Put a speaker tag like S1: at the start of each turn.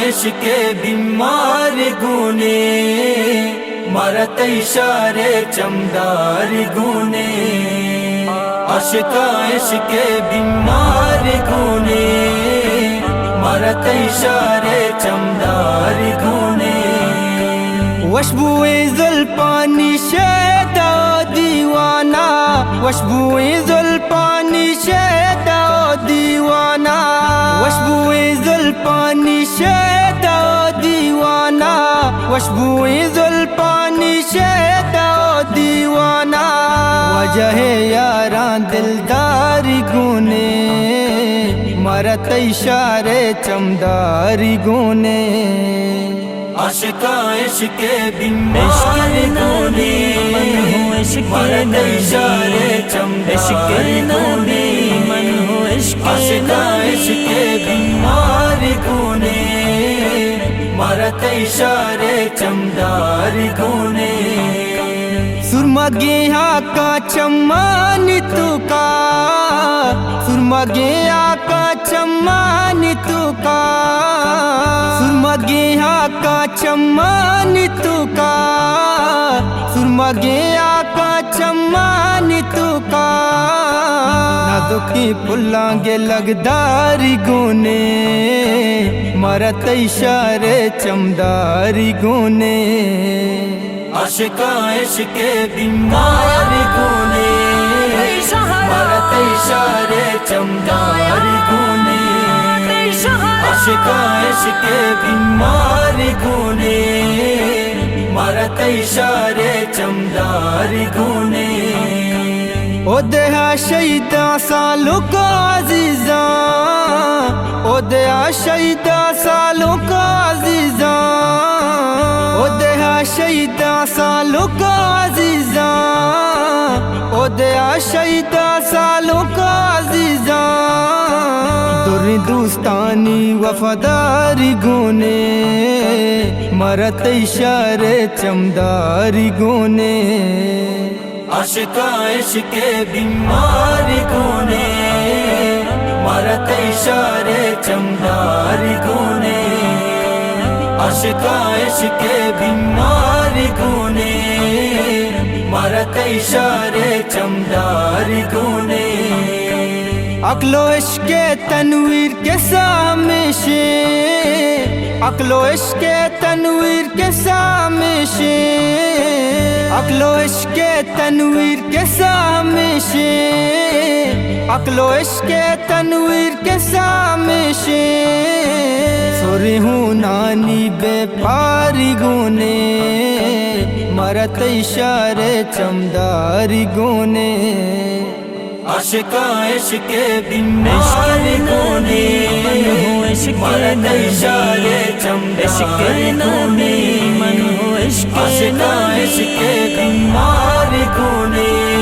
S1: عشق بیمار گونے مرت اشارے چمدار گونے عشق بیمار گونے مرت اشارے چمدار گونے
S2: وشبوئے زلپانی شیدا دیوانا وشبوئے زلپانی شیدا دیوانا وشبوئے زلپانی شیدا دیوانا وشبوئے زلپانی شیدا دیوانا وجہ یاراں دلداری گونے مرت اشارے چمداری گونے
S1: عشق بیمار گونے مرت اشارے چمدار گونے عشق بیمار گونے مرت اشارے چمدار گونے
S2: سرمگیا کا چمان تو کا سرمگیا کا چمان تو کا سرمگیا کا چمان تو کا سرمگیا کا چمان تو کا نازکی پھلاں گے لگداری گونے مرت اشارے چمداری گونے
S1: عشق بیمار گونے مرت اشارے چمدار گونے عشق بیمار گونے مرت اشارے چمدار گونے
S2: او دیا شہیدہ سالوں کا عزیزاں او دیا شہیدہ سالوں کا عزیزاں او دیا شہیدہ سالوں کا عزیزاں او دیا شہیدہ سالوں کا عزیزاں در دوستانی وفاداری گونے مرت اشارے چمداری گونے
S1: عشق بیمار گونے مرت اشارے چمدار گونے عشق بیمار گونے مرت اشارے چمدار گونے
S2: عقل و عشق تنویر کے سامنے سے عقل و عشق تنویر کے سامنے سے عقل و عشق تنویر کے سامنے سے عقل و عشق تنویر کے سامنے سے سوری ہوں نانی بے پاری گونے مرت اشارے چمداری گونے
S1: عشق بیمار گونے مرت اشارے چمدار گونے عشق بیمار گونے